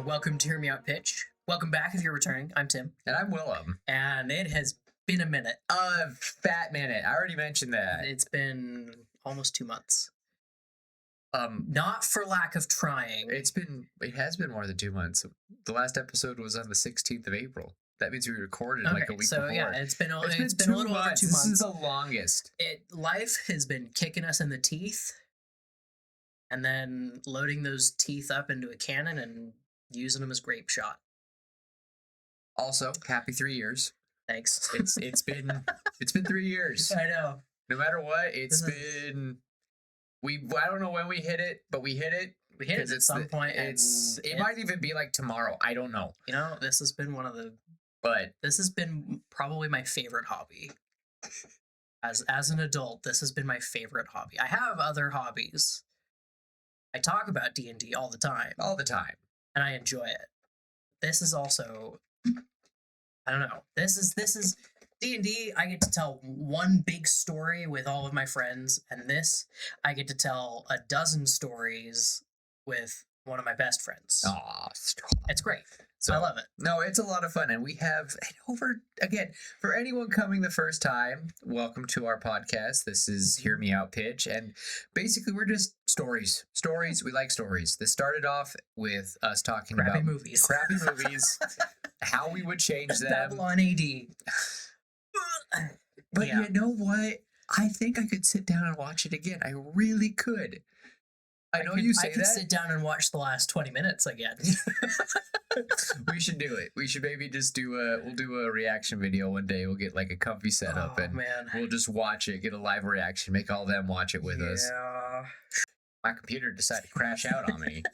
welcome to Hear Me Out Pitch. Welcome back if you're returning. I'm Tim. And I'm Willem. And it has been a minute. A fat minute. I already mentioned that. It's been almost 2 months. Not for lack of trying. It has been more than 2 months. The last episode was on the 16th of April. That means we recorded like a week before. So yeah, it's been a little 2 over 2 months. This is the longest. Life has been kicking us in the teeth, and then loading those teeth up into a cannon and using them as grape shot. Also, happy 3 years. Thanks. It's been 3 years. I know. No matter what, I don't know when we hit it, but we hit it. We hit it at some point. It might even be like tomorrow. I don't know. You know, this has been this has been probably my favorite hobby. As an adult, this has been my favorite hobby. I have other hobbies. I talk about D&D all the time. All the time. And I enjoy it. This is also, I don't know. This is D&D. I get to tell one big story with all of my friends, and this I get to tell a dozen stories with one of my best friends. Aw, stop. It's great. So I love it. No, it's a lot of fun. And we have again, for anyone coming the first time, welcome to our podcast. This is Hear Me Out Pitch. And basically, we're just stories. Stories. We like stories. This started off with us talking crappy about movies, how we would change them. Babylon AD. But you know what? I think I could sit down and watch it again. I really could. I could sit down and watch the last 20 minutes again. We should do it. We should maybe just we'll do a reaction video one day. We'll get like a comfy setup we'll just watch it, get a live reaction, make all them watch it with us. My computer decided to crash out on me.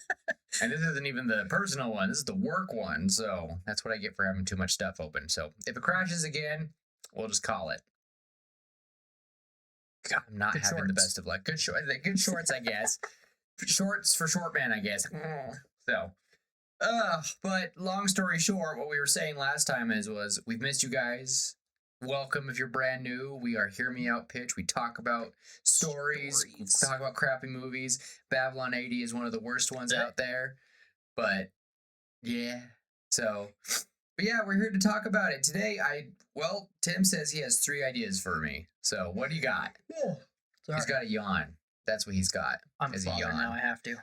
And this isn't even the personal one. This is the work one. So that's what I get for having too much stuff open. So if it crashes again, we'll just call it. God, I'm not having the best of luck. Good shorts, I guess. Shorts for short man, I guess. So, but long story short, what we were saying last time was we've missed you guys. Welcome if you're brand new. We are Hear Me Out Pitch. We talk about stories. We talk about crappy movies. Babylon AD is one of the worst ones out there. But yeah, but yeah, we're here to talk about it today. Tim says he has 3 ideas for me. So what do you got? He's got a yawn. That's what he's got. I'm a father now. I have to.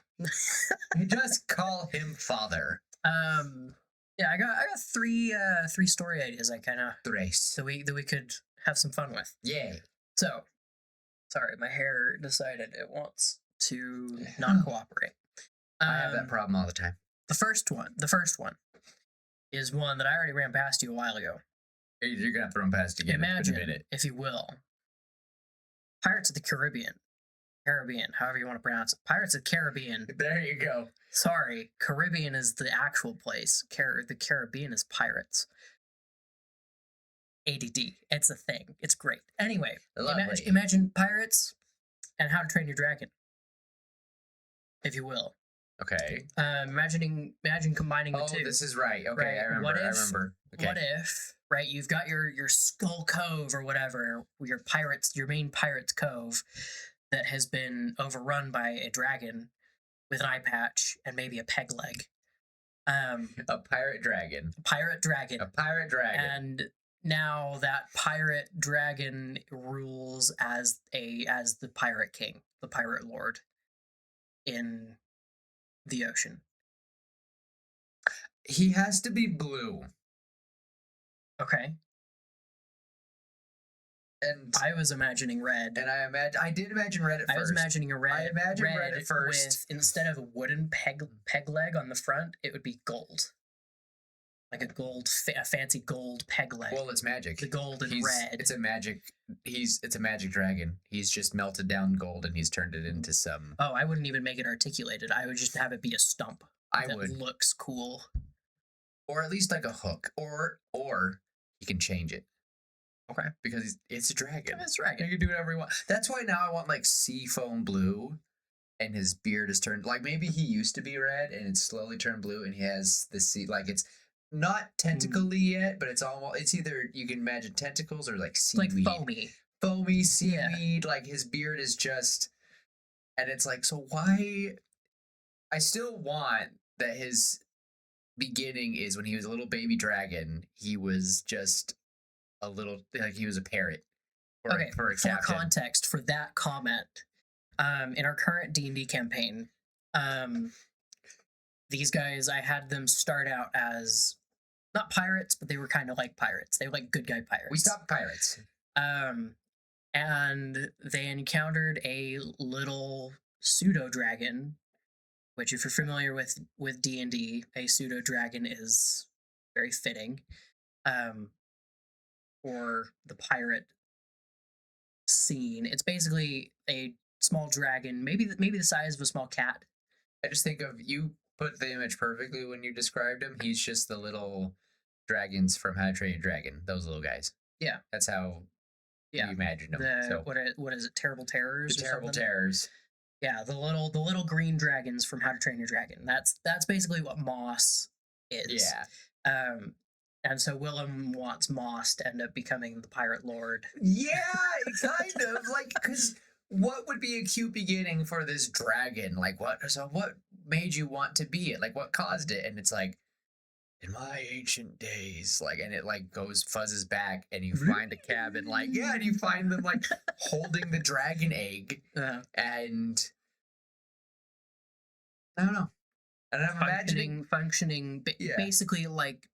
Just call him father. Yeah, I got 3 story ideas. I kind of that we could have some fun with. Yay! So, sorry, my hair decided it wants to not cooperate. I have that problem all the time. The first one is one that I already ran past you a while ago. You're gonna throw them past again. Imagine, if you will, Pirates of the Caribbean, however you want to pronounce it. Pirates of the Caribbean. There you go. Sorry, Caribbean is the actual place. The Caribbean is pirates. ADD. It's a thing. It's great. Anyway, imagine pirates and How to Train Your Dragon, if you will. Okay. Imagine combining the two. Oh, this is right. Okay, right? I remember. Okay. What if, right, you've got your Skull Cove or whatever, your main pirate's cove that has been overrun by a dragon with an eye patch and maybe a peg leg. A pirate dragon. A pirate dragon. And now that pirate dragon rules as the pirate king, the pirate lord in the ocean. He has to be blue. Okay. And I was imagining red. And I did imagine red at first. I was imagining a red. I imagined red at first. With, instead of a wooden peg leg on the front, it would be gold. Like a fancy gold peg leg. Well, it's magic. The gold and red. It's a magic dragon. He's just melted down gold and he's turned it into some. Oh, I wouldn't even make it articulated. I would just have it be a stump. That looks cool. Or at least like a hook. Or he can change it. Okay. Because it's a dragon. It's a dragon. You can do whatever you want. That's why now I want like seafoam blue, and his beard is turned like maybe he used to be red and it's slowly turned blue, and he has the like it's not tentacly yet, but it's either you can imagine tentacles or like seaweed. Like foamy seaweed. Yeah. Like his beard is just, and it's like, so why? I still want that his beginning is when he was a little baby dragon. He was just a little like he was a parrot Okay, for a for captain. context for that comment, in our current D&D campaign, um, these guys, I had them start out as not pirates, but they were kind of like pirates. They were like good guy pirates. We stopped pirates. Um, and they encountered a little pseudo dragon, which, if you're familiar with D&D, a pseudo dragon is very fitting um, for the pirate scene. It's basically a small dragon, maybe the size of a small cat. I just think of you put the image perfectly when you described him. He's just the little dragons from How to Train Your Dragon. Those little guys. Yeah, That's how yeah. you imagined them. The So what is it? Terrible Terrors. the or terrible something? terrors. Yeah, the little green dragons from How to Train Your Dragon. That's basically what Moss is. Yeah. And so Willem wants Moss to end up becoming the pirate lord. Yeah, kind of like because what would be a cute beginning for this dragon? Like what made you want to be it? Like what caused it? And it's like in my ancient days, like, and it like goes fuzzes back, and you find a cabin, like yeah, and you find them like holding the dragon egg, and I don't know, and I'm imagining, functioning, Yeah. basically like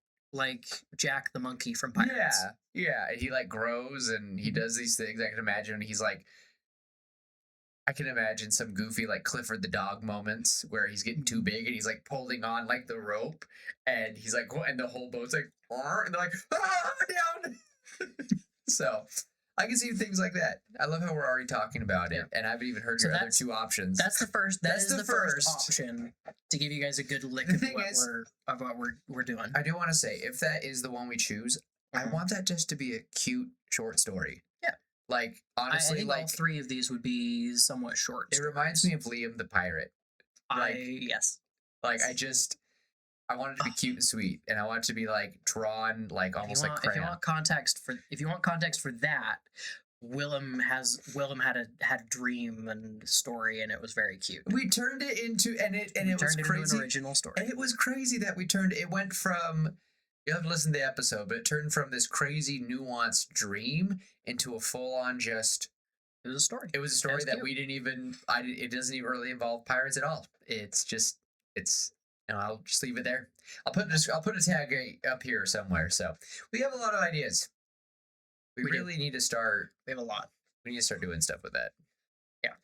Jack the monkey from Pirates. yeah, and he like grows and he does these things. I can imagine he's like. I can imagine some goofy like Clifford the dog moments where he's getting too big and he's like pulling on like the rope and he's like and the whole boat's like and they're like down. So I can see things like that. I love how we're already talking about it and I haven't even heard So your other two options. That's the first. That's That is the the first first. option to give you guys a good lick The of thing what is- we're doing. I do want to say if that is the one we choose, I Mhm. want that just to be a cute short story. Yeah. Like I honestly, think like all three of these would be somewhat short. it reminds me of Liam the pirate. Yes. Like I want it to be cute and sweet, and I want it to be like drawn like almost like If you crayon. want context for that, Willem had a dream and story, and it was very cute. We turned it into and it was Turned it into crazy. an original story. And it was crazy that it went from you have to listen to the episode, but it turned from this crazy nuanced dream into a full on just It was a story. it was a story That's that cute. we didn't even it doesn't even really involve pirates at all. It's just I'll just leave it there. I'll put a tag up here somewhere. So we have a lot of ideas. We We do. really need to start. We have a lot. We need to start doing stuff with that. Yeah.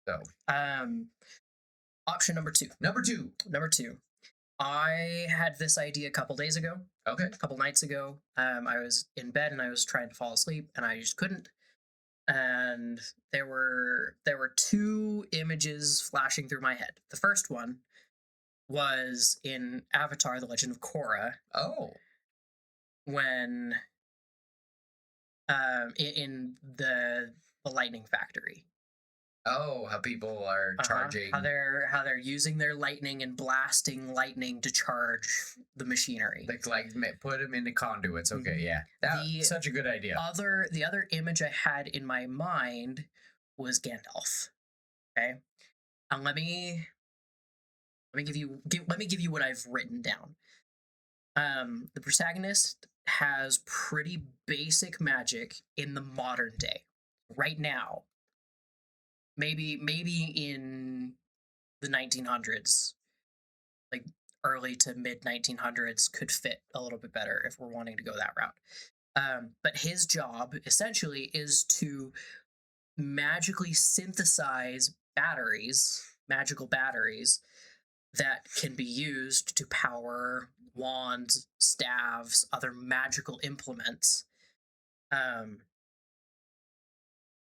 So Option number two. number two. I had this idea a couple days ago, Okay. a couple nights ago. I was in bed and I was trying to fall asleep, and I just couldn't. And there were two images flashing through my head. The first one was in Avatar: The Legend of Korra, Oh. when in the lightning factory. Oh, how people are charging. How they're using their lightning and blasting lightning to charge the machinery. Like put them into conduits. Okay, yeah. That's such a good idea. The other image I had in my mind was Gandalf. Okay, and let me give you what I've written down. The protagonist has pretty basic magic in the modern day, right now. Maybe in the 1900s, like early to mid 1900s, could fit a little bit better if we're wanting to go that route. But his job essentially is to magically synthesize magical batteries that can be used to power wands, staves, other magical implements.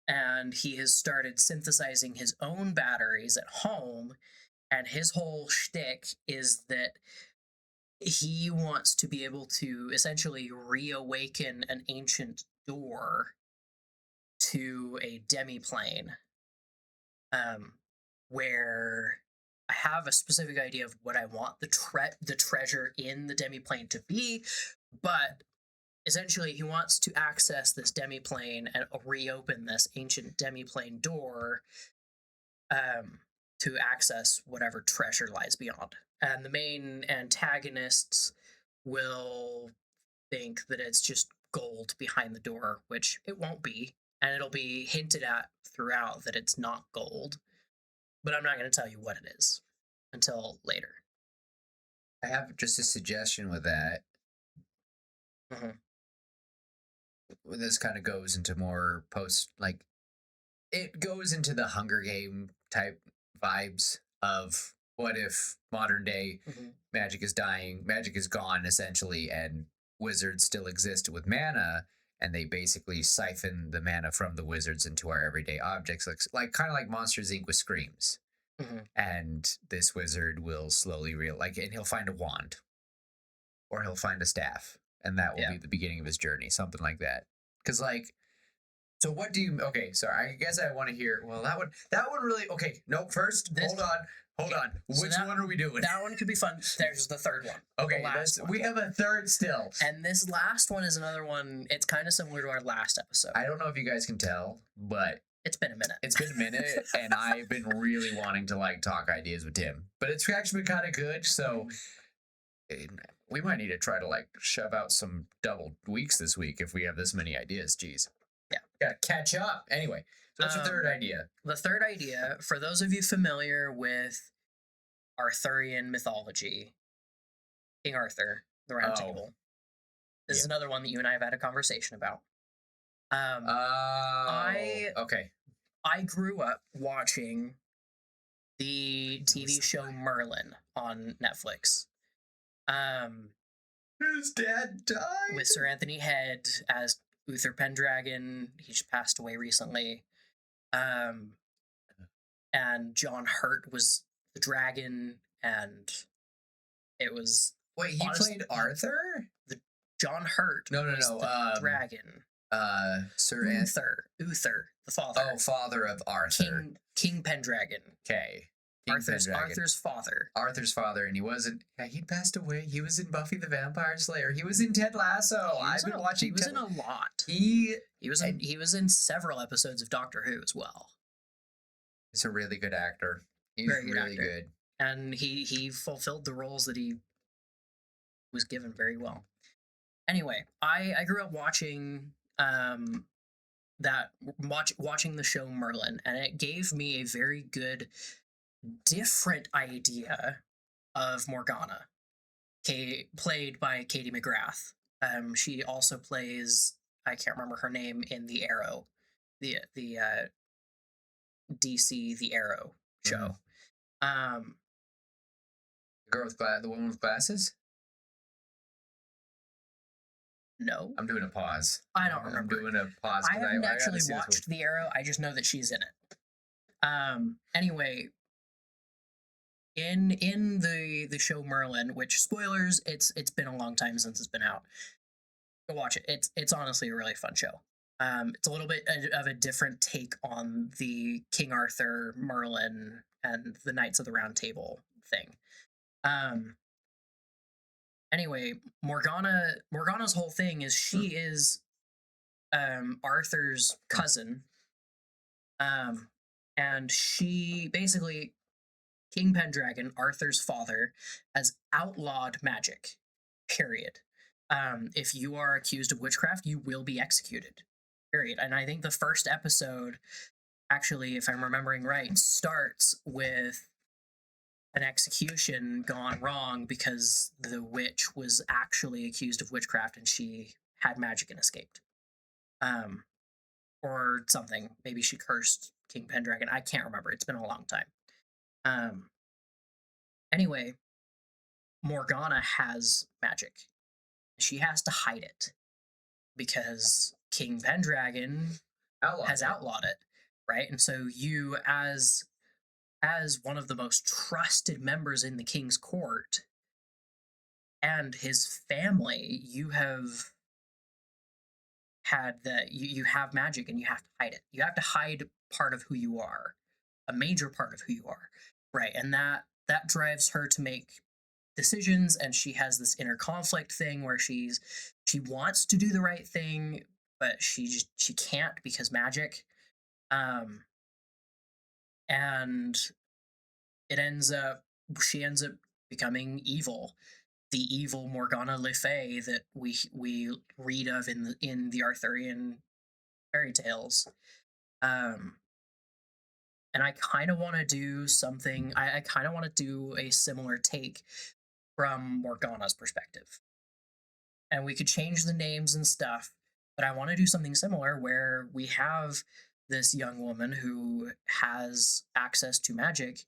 And he has started synthesizing his own batteries at home, and his whole shtick is that he wants to be able to essentially reawaken an ancient door to a demiplane, where I have a specific idea of what I want the treasure in the demiplane to be, but essentially he wants to access this demiplane and reopen this ancient demiplane door to access whatever treasure lies beyond. and the main antagonists will think that it's just gold behind the door, which it won't be, and it'll be hinted at throughout that it's not gold. But I'm not going to tell you what it is until later. I have just a suggestion with that. Mhm. This kind of goes into more like it goes into the Hunger Game type vibes of what if modern day Mhm. magic is dying, magic is gone essentially, and wizards still exist with mana, and they basically siphon the mana from the wizards into our everyday objects, like kind of like Monsters Inc. with screams. Mhm. And this wizard will slowly and he'll find a wand or he'll find a staff, and that will Yeah. be the beginning of his journey, something like that. Because like, so what do you? Okay, so I guess I want to hear. Well, that one really. Okay, no. First, hold on. So Which one are we doing? That one could be fun. There's the third one. Okay, the last one. we have a third still. And this last one is another one. It's kind of similar to our last episode. I don't know if you guys can tell, but It's been a minute. it's been a minute, and I've been really wanting to like talk ideas with Tim. But it's actually been kind of good, so we might need to try to like shove out some double weeks this week if we have this many ideas. Jeez. Yeah. Gotta catch up. Anyway, so what's your third idea? The third idea, for those of you familiar with Arthurian mythology, King Arthur, the Round Oh. Table. This is Yeah. another one that you and I have had a conversation about. Okay. I grew up watching the TV show Merlin on Netflix. His dad died. With Sir Anthony Head as Uther Pendragon. He just passed away recently. And John Hurt was the dragon, and it was Wait, he honestly- played Arthur? John Hurt. No, was the dragon. Sir Anthony. Uther, the father. Oh, father of Arthur. King Pendragon. Okay. Arthur's father. Arthur's father, and he wasn't. Yeah, he passed away. He was in Buffy the Vampire Slayer. He was in Ted Lasso. I've been watching. He was in a lot. He He was in several episodes of Doctor Who as well. is a really good actor. He's Very good really actor. good. And he fulfilled the roles that he was given very well. Anyway, I grew up watching watching the show Merlin, and it gave me a very good different idea of Morgana, played by Katie McGrath. She also plays, I can't remember her name, in the Arrow, the DC The Arrow show. The girl with the woman with glasses. No, I'm doing a pause. I don't remember. I'm doing a pause. I haven't gotta actually see this watched The Arrow. I just know that she's in it. Anyway, in the show Merlin, which spoilers, it's been a long time since it's been out. Go watch it. It's honestly a really fun show. It's a little bit of a different take on the King Arthur, Merlin, and the Knights of the Round Table thing. Anyway, Morgana's whole thing is she is Arthur's cousin. And she basically, King Pendragon, Arthur's father, has outlawed magic. Period. If you are accused of witchcraft, you will be executed. Period. And I think the first episode, actually, if I'm remembering right, starts with an execution gone wrong because the witch was actually accused of witchcraft and she had magic and escaped. Or something. Maybe she cursed King Pendragon. I can't remember. It's been a long time. Anyway, Morgana has magic. She has to hide it because King Pendragon has outlawed it, right? And so you, as one of the most trusted members in the king's court and his family, you have had you have magic and you have to hide it. You have to hide part of who you are, a major part of who you are, right? And that drives her to make decisions, and she has this inner conflict thing where she wants to do the right thing, but she can't because magic. And she ends up becoming evil, the evil Morgana Le Fay that we read of in the Arthurian fairy tales. Um, and I kind of want to do something. I kind of want to do a similar take from Morgana's perspective, and we could change the names and stuff. But I want to do something similar where we have this young woman who has access to magic,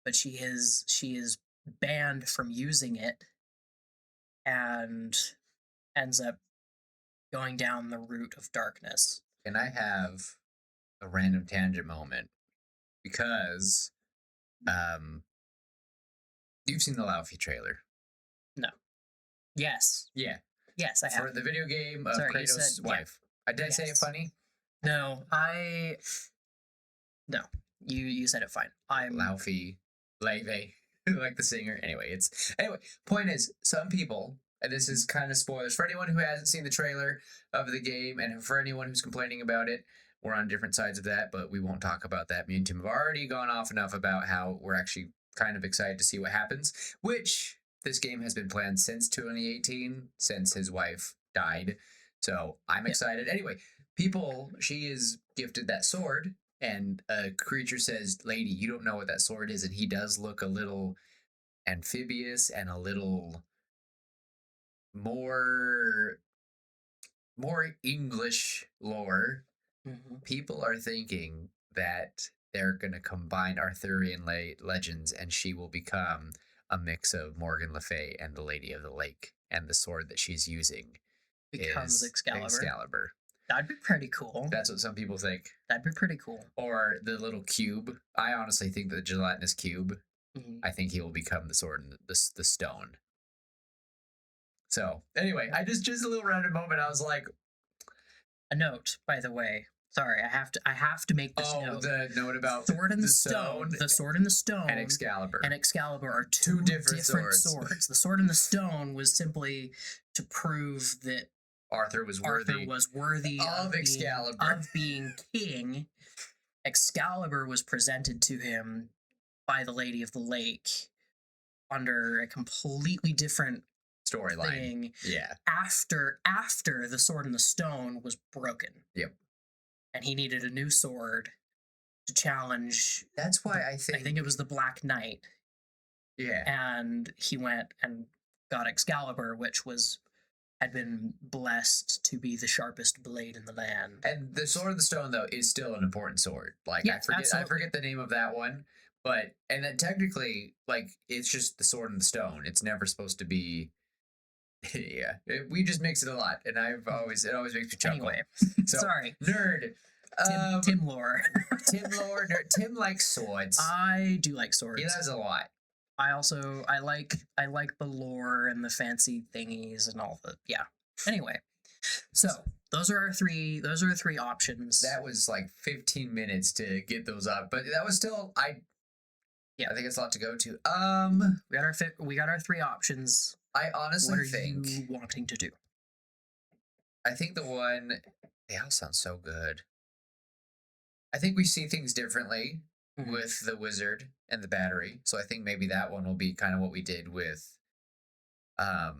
but she is banned from using it and ends up going down the route of darkness. Can I have a random tangent moment? Because you've seen the Laufey trailer. No. Yes. Yeah. Yes, I For have. the video game of Sorry, you Kratos' said- yeah. wife. I did say it Yes. funny? No, no. You said it fine. I'm Laufey, Leve, like the singer. Anyway, point is, some people, and this is kind of spoilers for anyone who hasn't seen the trailer of the game, and for anyone who's complaining about it, we're on different sides of that, but we won't talk about that. Me and Tim have already gone off enough about how we're actually kind of excited to see what happens, which this game has been planned since 2018, since his wife died. So I'm excited. Anyway, she is gifted that sword, and a creature says, "Lady, you don't know what that sword is," and he does look a little amphibious and a little more English lore. Mhm. People are thinking that they're going to combine Arthurian legends, and she will become a mix of Morgan Le Fay and the Lady of the Lake, and the sword that she's using becomes is Excalibur. That'd be pretty cool. That's what some people think. That'd be pretty cool. Or the little cube. I honestly think the gelatinous cube. Mhm. I think he will become the sword and the stone. So anyway, I just a little random moment. I was like, A note, by the way. Sorry, I have to make this note. the note about Sword and the Stone. The Sword and the Stone and Excalibur. and Excalibur are two different swords. The Sword and the Stone was simply to prove that Arthur was worthy of Excalibur. of being king. Excalibur was presented to him by the Lady of the Lake under a completely different storyline. thing. Yeah. After the Sword and the Stone was broken. Yep. And he needed a new sword to challenge. That's why I think it was the Black Knight. Yeah. And he went and got Excalibur, which had been blessed to be the sharpest blade in the land. And the Sword of the Stone, though, is still an important sword. Like, Yeah, I forget the name of that one, and then technically, like, it's just the Sword and the Stone. It's never supposed to be. Yeah, we just mix it a lot, and it always makes me chuckle. Anyway, So, sorry, nerd. Tim lore. Tim lore. Nerd. Tim likes swords. I do like swords. He does a lot. I like the lore and the fancy thingies and all the Anyway, so those are our three options. That was like 15 minutes to get those up, but that was still I think it's a lot to go to. We got our three options. I honestly think you wanting to do? I think the one they all sound so good. I think we see things differently with the wizard and the battery. So I think maybe that one will be kind of what we did with I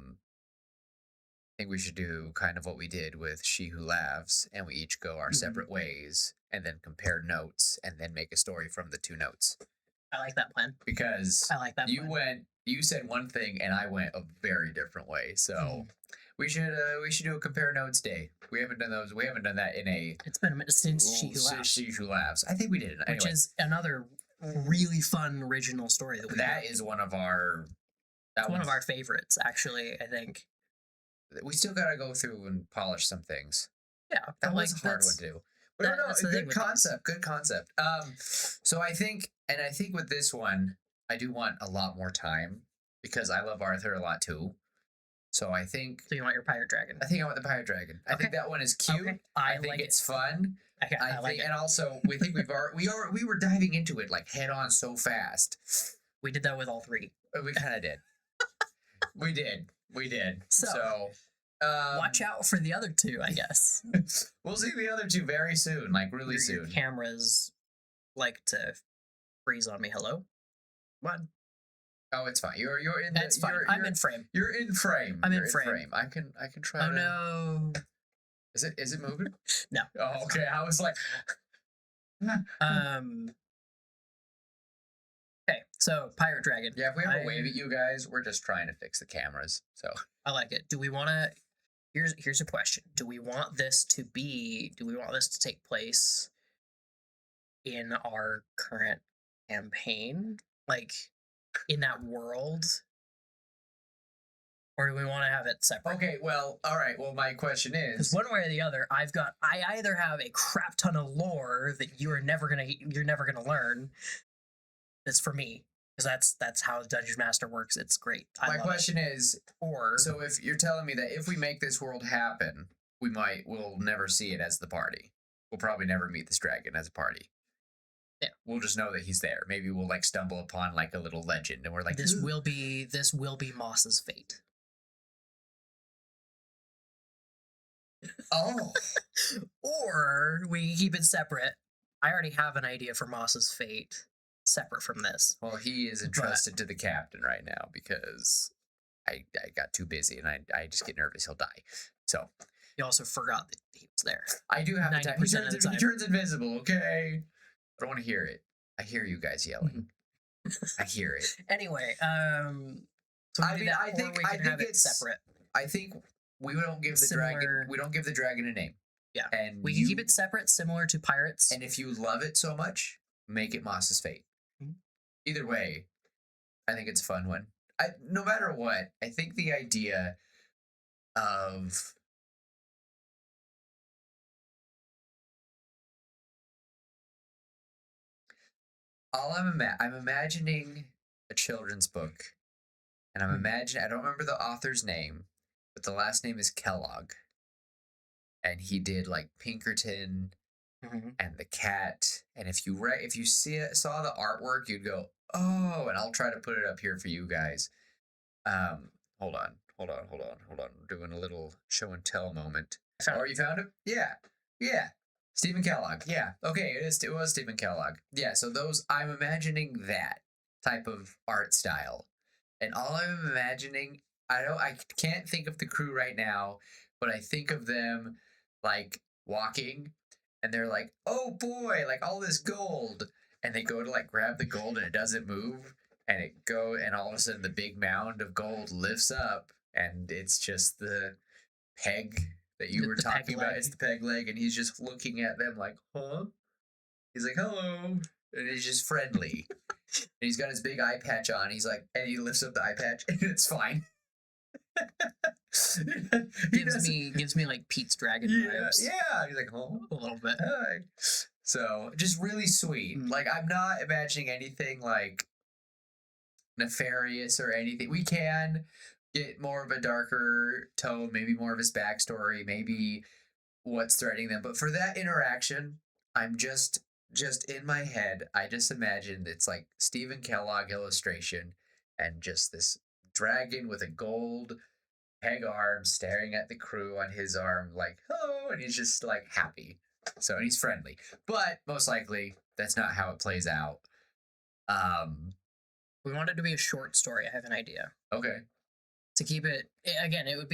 think we should do kind of what we did with She Who Laughs, and we each go our separate ways and then compare notes and then make a story from the two notes. I like that plan. Because I like that plan. You said one thing and I went a very different way. So we should do a compare notes day. We haven't done those. We haven't done that in a. It's been a minute since She Who Laughs. She Who Laughs. I think we did it. Anyway. Which is another really fun original story that we. That is one of our. That's one of our favorites, actually. I think. We still gotta go through and polish some things. Yeah, that was a hard one to do. But good concept. Good concept. So I think with this one, I do want a lot more time because I love Arthur a lot too. So I think. So you want your pirate dragon? I think I want the pirate dragon. Okay. I think that one is cute. Okay. I think it's fun. I like it. And also we think we were diving into it like head on so fast. We did that with all three. We kind of did. We did. So watch out for the other two, I guess. We'll see the other two very soon, like really soon. Your cameras like to freeze on me. Hello? What? Oh, it's fine. You're in That's fine. I'm in frame. You're in frame. I'm You're in frame. I can try Oh to. no. Is it moving? No. Oh, okay. I was like. Um. Okay, so pirate dragon. Yeah, if we have a wave at you guys, we're just trying to fix the cameras. So I like it. Do we want to? Here's a question. Do we want this to be? Do we want this to take place in our current campaign, like in that world, or do we want to have it separate? okay, well, all right. Well, my question Because is, one way or the other, I either have a crap ton of lore that you're never gonna learn. That's for me, because that's how the Dungeon Master works. It's great. my question is, or so if you're telling me that if we make this world happen, we'll never see it as the party. We'll probably never meet this dragon as a party. Yeah. We'll just know that he's there. Maybe we'll like stumble upon like a little legend, and we're like, this "Ooh." will be Moss's fate. Oh, Or we keep it separate. I already have an idea for Moss's fate separate from this. well, he is entrusted to the captain right now because I got too busy and I just get nervous he'll die. So You also forgot that he was there. I do have the time. 90% of the time. He turns invisible, okay? I don't want to hear it. I hear you guys yelling. I hear it. Anyway, so I mean, I think have it it's separate. I think we don't give the dragon a name. Yeah. And We can keep it separate, similar to pirates. And if you love it so much, make it Moss's fate. Mhm. Either way, I think it's a fun one. No matter what, I think the idea of I'm imagining a children's book, and I'm imagining I don't remember the author's name, but the last name is Kellogg, and he did like Pinkerton and the cat, and if you saw the artwork, you'd go, oh, and I'll try to put it up here for you guys. Hold on. We're doing a little show and tell moment. Oh, you found it? Yeah. Stephen Kellogg. Yeah. Okay, it was Stephen Kellogg. Yeah, so I'm imagining that type of art style. And all I'm imagining, I can't think of the crew right now, but I think of them like walking and they're like, "Oh boy, like all this gold." And they go to like grab the gold and it doesn't move and and all of a sudden the big mound of gold lifts up and it's just the peg that you were talking about. It's the peg leg, and he's just looking at them like, huh? He's like, hello. And he's just friendly. And he's got his big eye patch on. He's like, and he lifts up the eye patch, and it's fine. gives me like Pete's Dragon vibes. Yeah. He's like, oh, a little bit. Hi. So just really sweet. Like I'm not imagining anything like nefarious or anything. We can get more of a darker tone, maybe more of his backstory, maybe what's threatening them. But for that interaction, I'm just in my head, I just imagined it's like Stephen Kellogg illustration and just this dragon with a gold peg arm staring at the crew on his arm like, hello, and he's just like happy. So, and he's friendly. But most likely that's not how it plays out. We want it to be a short story. I have an idea. Okay. To keep it again, it would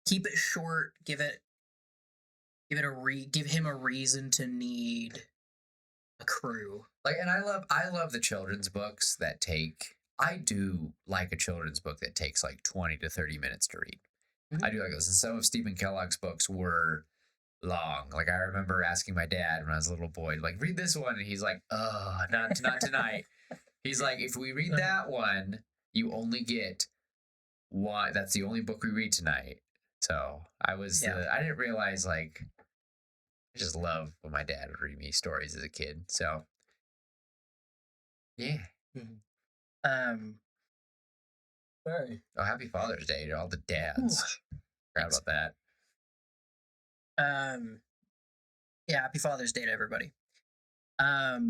keep it short, give him a reason to need a crew. Like, and I love the children's books that I do like a children's book that takes like 20 to 30 minutes to read. Mm-hmm. I do like those. And some of Stephen Kellogg's books were long. Like I remember asking my dad when I was a little boy, like, read this one, and he's like, not tonight. He's like, if we read that one, you only get one. That's the only book we read tonight. So I didn't realize, like, I just love when my dad would read me stories as a kid. So yeah. Mm-hmm. Sorry. Oh, happy Father's Day to all the dads. Proud about that. Yeah, happy Father's Day to everybody. But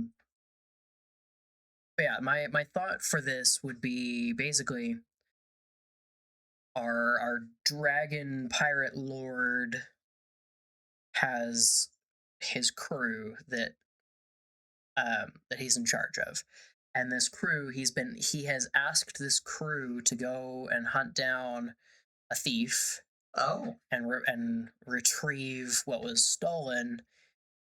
yeah, my thought for this would be basically our dragon pirate lord has his crew that he's in charge of, and this crew, he has asked this crew to go and hunt down a thief Oh, and retrieve what was stolen,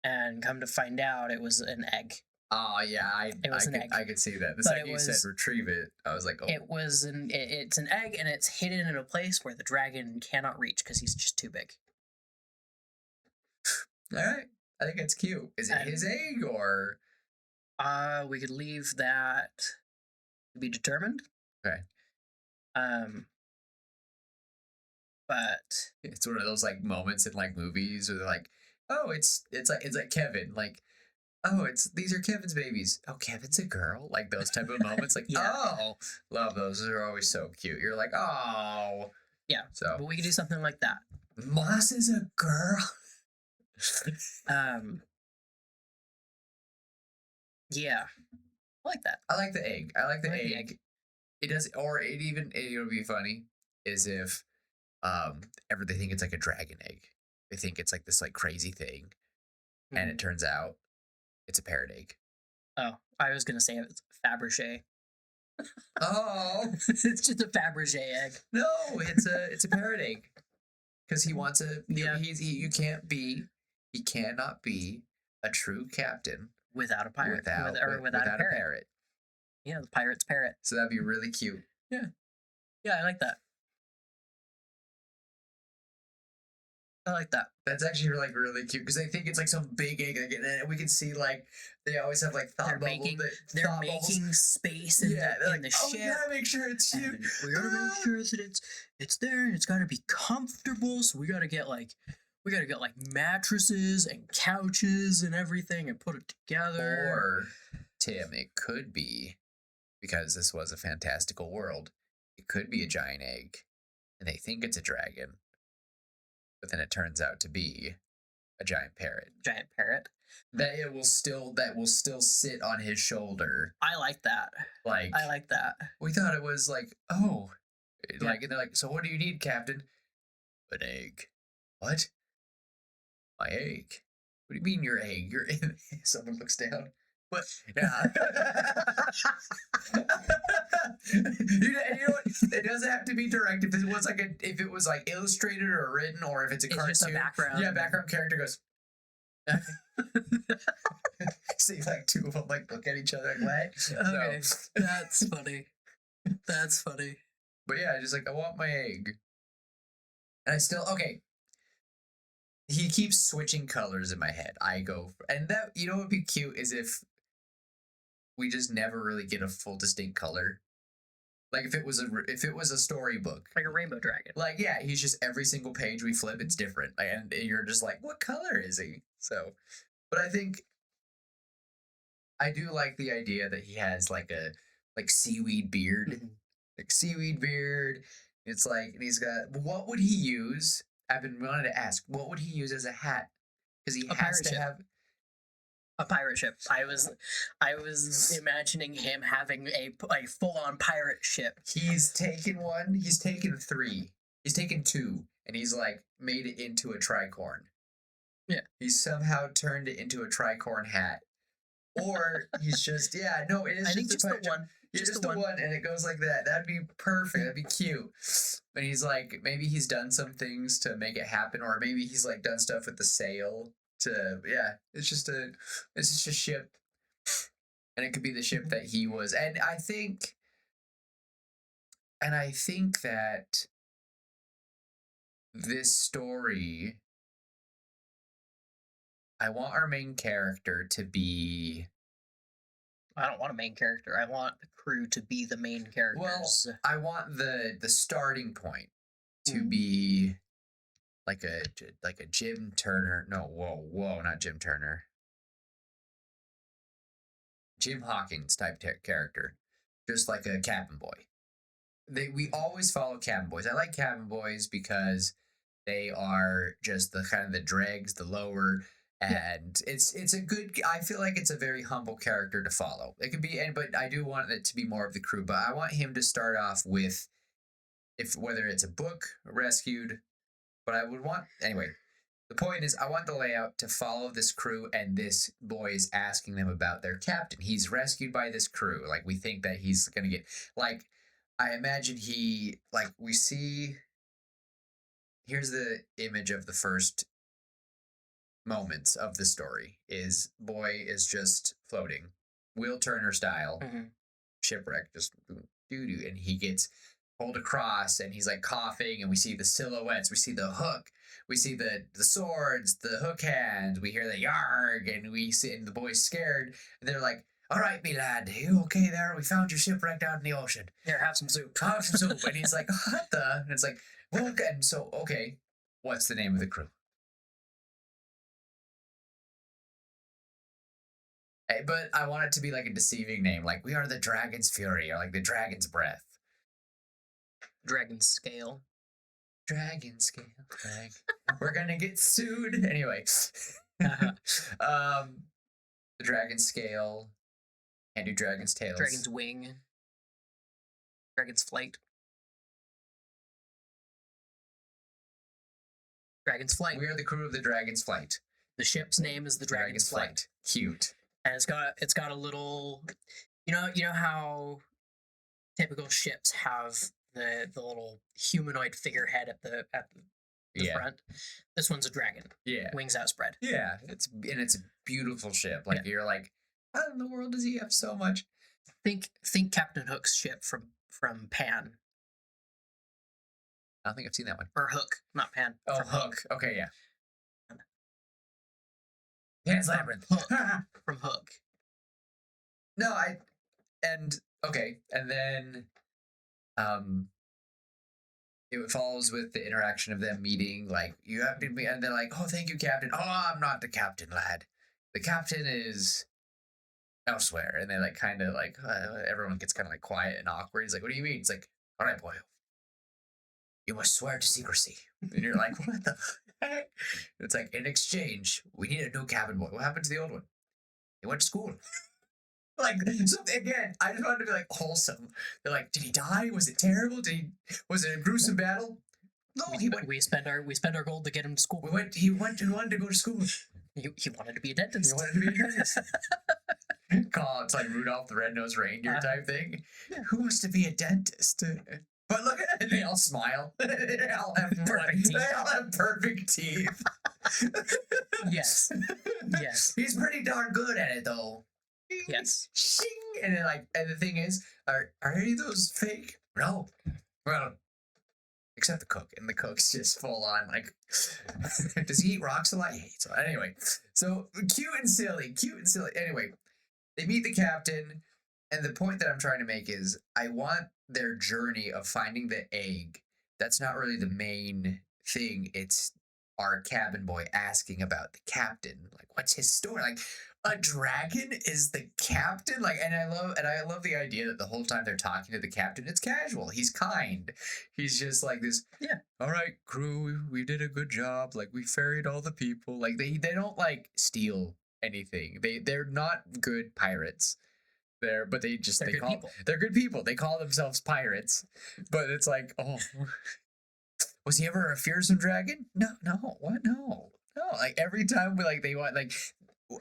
and come to find out it was an egg. oh yeah, It was an egg. I could see that. The But second it you said was- retrieve it, I was like, oh, It's an egg, and it's hidden in a place where the dragon cannot reach because he's just too big. all right. I think that's cute. Is it his egg or? We could leave that to be determined. Okay. But It's one of those like moments in like movies where they're like, oh, it's like Kevin, like, oh, these are Kevin's babies. Oh, Kevin's a girl, like those type of moments. Like, Yeah. oh, love those. Those are always so cute. You're like, oh, yeah, so but we could do something like that. Moss is a girl. Yeah, I like that. I like the egg. I like the I like egg. the egg. It does, or it would be funny is if ever they think it's like a dragon egg. They think it's like this like crazy thing, and it turns out it's a parrot egg. Oh, I was gonna say it's Fabergé. Oh It's just a Fabergé egg. no, it's a parrot egg because he wants a Yeah. he cannot be a true captain Without a pirate, without without a parrot. Yeah, the pirate's parrot. So that'd be really cute. Yeah, I like that. I like that. That's actually like really cute because they think it's like some big egg, like, and we can see like they always have like thought They're bubbles. making thought bubbles. making space in Yeah, the, they're in like, the oh, we ship. gotta make sure it's you. And we gotta make sure that it's there, and it's gotta be comfortable. So we gotta get like mattresses and couches and everything and put it together. Or Tim, it could be because this was a fantastical world. It could be a giant egg, and they think it's a dragon, but then it turns out to be a giant parrot. Giant parrot. That will still sit on his shoulder. I like that. Like I like that. we thought it was like, oh, Yeah. like, and they're like, so what do you need, Captain? An egg. What? My egg. What do you mean your egg? Your someone looks down. What? Yeah. You know what? It doesn't have to be direct. If it was like illustrated or written, or if it's a It's cartoon. just a background. Yeah, background character goes. See, like two of them like look at each other like what? Okay, So, that's funny. That's funny. but yeah, just like I want my egg, and I still okay. He keeps switching colors in my head. I go and that what would be cute is if we just never really get a full distinct color. Like if it was a storybook, Like a rainbow dragon. like yeah, he's just every single page we flip, it's different, and you're just like, what color is he? So, but I think I do like the idea that he has like a seaweed beard, Mhm. like seaweed beard. It's like, and he's got. What would he use? I've been wanting to ask. What would he use as a hat? Because he A has pirate to ship. have. A pirate ship. I was imagining him having a full on pirate ship. He's taken one. He's taken three. He's taken two, and he's like made it into a tricorn. Yeah. He's somehow turned it into a tricorn hat, or he's just it is. I think just just a the pirate ship. one. Yeah, just the one, and it goes like that. That'd be perfect. That'd be cute. And he's like, maybe he's done some things to make it happen, or maybe he's like done stuff with the sail to. Yeah, it's just a ship, and it could be the ship that he was. And I think that this story, I want our main character to be. I don't want a main character. I want the crew to be the main characters. I want the starting point to Mhm. be like a Jim Turner. No, whoa, not Jim Turner. Jim Hawkins type character, just like a cabin boy. We always follow cabin boys. I like cabin boys because they are just the kind of the dregs, the lower. And it's a good. I feel like it's a very humble character to follow. It could be, but I do want it to be more of the crew. But I want him to start off with, whether it's a book rescued, but I would want anyway. The point is, I want the layout to follow this crew, and this boy is asking them about their captain. He's rescued by this crew. Like, we think that he's gonna get, like, I imagine he, like, we see. Here's the image of the first moments of the story: is boy is just floating, Will Turner style, Mhm. shipwreck, just doo doo, and he gets pulled across, and he's like coughing, and we see the silhouettes, we see the hook, we see the swords, the hook hands, we hear the yarg, and we see, and the boy's scared, and they're like, "All right, me lad, you okay there? We found you shipwrecked out in the ocean. Here, have some soup. Have some soup." And he's like, "What the?" And it's like, well, okay, and so okay, what's the name of the crew? But I want it to be like a deceiving name, like we are the Dragon's Fury, or like the Dragon's Breath. Dragon scale. Dragon scale. We're gonna get sued anyway. Uh-huh. The Dragon scale. Can't do Dragon's tails. Dragon's wing. Dragon's flight. Dragon's flight. We are the crew of the Dragon's Flight. The ship's name is the Dragon's flight. Cute. And it's got a little, you know how typical ships have the little humanoid figurehead at the Yeah. front. This one's a dragon, Yeah. wings outspread. Yeah. It's a beautiful ship. Like you're like, how in the world does he have so much? Think Captain Hook's ship from Pan, I don't think I've seen that one. or Hook, not Pan. Oh, from Hook. Okay, yeah. Pan's Labyrinth. From Hook. No, okay, and then it follows with the interaction of them meeting, like, you have to be, and they're like, "Oh, thank you, Captain." "Oh, I'm not the captain, lad. The captain is elsewhere." And they like kind of like everyone gets kind of like quiet and awkward. He's like, "What do you mean?" It's like, "All right, boy, you must swear to secrecy." And you're like, "What the heck?" It's like, "In exchange, we need a new cabin boy." "What happened to the old one?" "He went to school." Like, so again, I just wanted to be like wholesome. They're like, "Did he die? Was it terrible? Was it a gruesome battle?" "No, he went. We spend our gold to get him to school. He wanted to go to school. He wanted to be a dentist. He wanted to be a dentist." It's like Rudolph the Red-Nosed Reindeer type thing. Yeah. Who wants to be a dentist? But look at it, they all smile. They all have perfect teeth. Yes. Yes. He's pretty darn good at it, though. Yes. Shing! And then, like, and the thing is, are any of those fake? No. Well, except the cook, and the cook's just full on like. Does he eat rocks a lot? He hates it. Anyway, so cute and silly. Anyway, they meet the captain, and the point that I'm trying to make is, I want their journey of finding the egg. That's not really the main thing. It's our cabin boy asking about the captain. Like, what's his story? Like, a dragon is the captain? Like, and I love the idea that the whole time they're talking to the captain, it's casual. He's kind. He's just like this. Yeah. "All right, crew, we did a good job. Like, we ferried all the people." Like, they don't like steal anything. They're not good pirates. They're good people. They're good people. They call themselves pirates. But it's like, oh, was he ever a fearsome dragon? No. What? No. Like, every time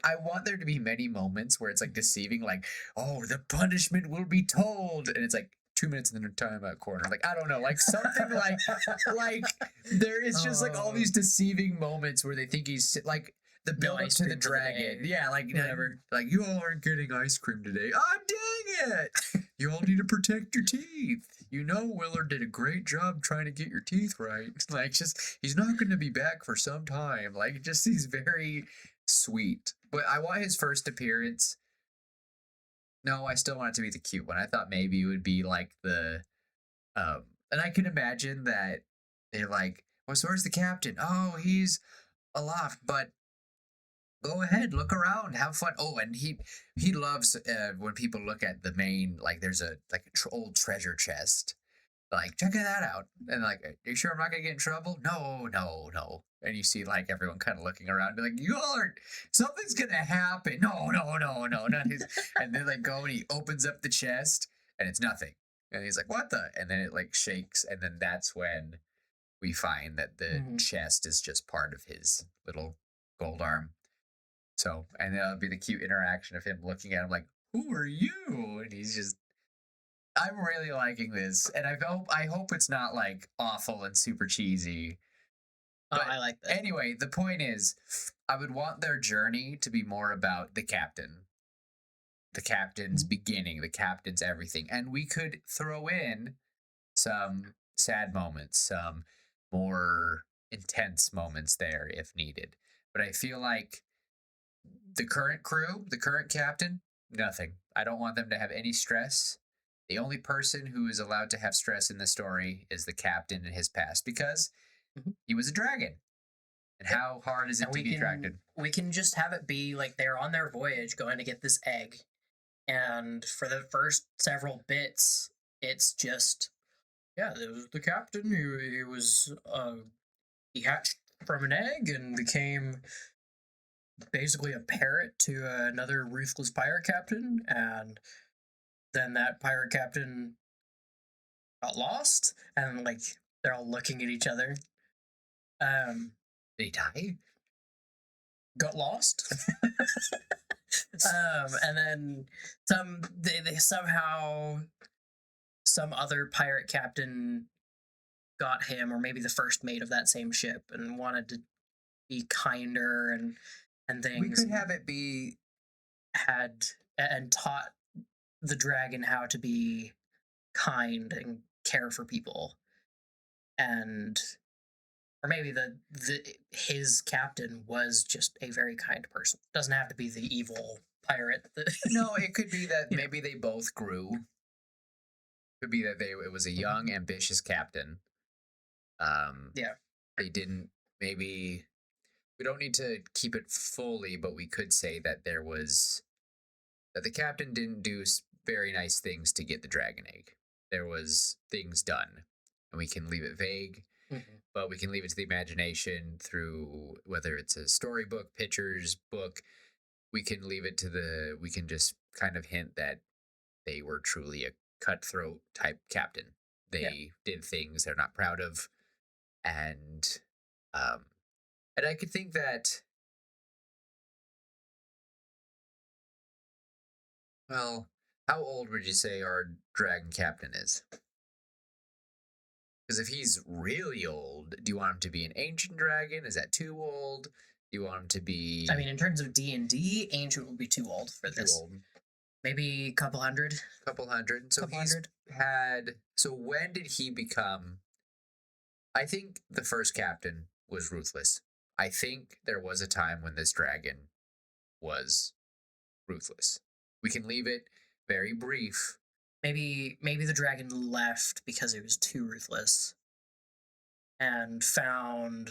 I want there to be many moments where it's like deceiving, like, "Oh, the punishment will be told," and it's like 2 minutes in the timeout corner. Like, I don't know, like something like there is just like all these deceiving moments where they think he's like the build up to the dragon. Yeah, like whatever. Like, "You all aren't getting ice cream today." "Oh, dang it! You all need to protect your teeth. You know, Willard did a great job trying to get your teeth right." Like, just he's not going to be back for some time. Like, just he's very sweet. But I want his first appearance. No, I still want it to be the cute one. I thought maybe it would be like the and I can imagine that they're like, "Well, so where's the captain?" "Oh, he's aloft, but go ahead, look around, have fun." Oh, and he loves when people look at the main, like, there's a old treasure chest. Like, "Check that out." And like, "Are you sure I'm not gonna get in trouble?" "No." And you see like everyone kind of looking around, be like, "You all aren't. Something's gonna happen." No, not his. And then like go and he opens up the chest and it's nothing. And he's like, "What the?" And then it like shakes, and then that's when we find that the Mhm. chest is just part of his little gold arm. So, and that'll be the cute interaction of him looking at him like, "Who are you?" And he's just, I'm really liking this, and I hope it's not like awful and super cheesy. Oh, But I like that. anyway, the point is, I would want their journey to be more about the captain's Mhm. beginning, the captain's everything, and we could throw in some sad moments, some more intense moments there if needed. But I feel like the current crew, the current captain, nothing. I don't want them to have any stress. The only person who is allowed to have stress in the story is the captain and his past because Mhm. he was a dragon. And Yep. how hard is it And to we be can attracted? we can just have it be like they're on their voyage going to get this egg, and for the first several bits, it's just yeah, it was the captain. He was he hatched from an egg and became basically a parrot to another ruthless pirate captain, and then that pirate captain got lost, and like they're all looking at each other. Um, Did he die? got lost. And then they somehow some other pirate captain got him, or maybe the first mate of that same ship, and wanted to be kinder and We things, could and have it be had and taught the dragon how to be kind and care for people, and or maybe the his captain was just a very kind person. Doesn't have to be the evil pirate. no, it could be that You know. maybe they both grew. Could be that it was a young, ambitious captain. Yeah. They didn't maybe we don't need to keep it fully, but we could say that there was that the captain didn't do very nice things to get the dragon egg. There was things done, and we can leave it vague, Mhm. but we can leave it to the imagination through whether it's a storybook, pictures, book. We can leave it to the. We can just kind of hint that they were truly a cutthroat type captain. Yeah. They did things they're not proud of, and um, and I could think that, well, how old would you say our dragon captain is? Because if he's really old, do you want him to be an ancient dragon? Is that too old? Do you want him to be I mean, in terms of D&D, ancient would be too old for too this. old? Maybe a couple hundred. Couple hundred. So Couple he's hundred. had. So when did he become? I think the first captain was ruthless. I think there was a time when this dragon was ruthless. We can leave it very brief. Maybe the dragon left because it was too ruthless and found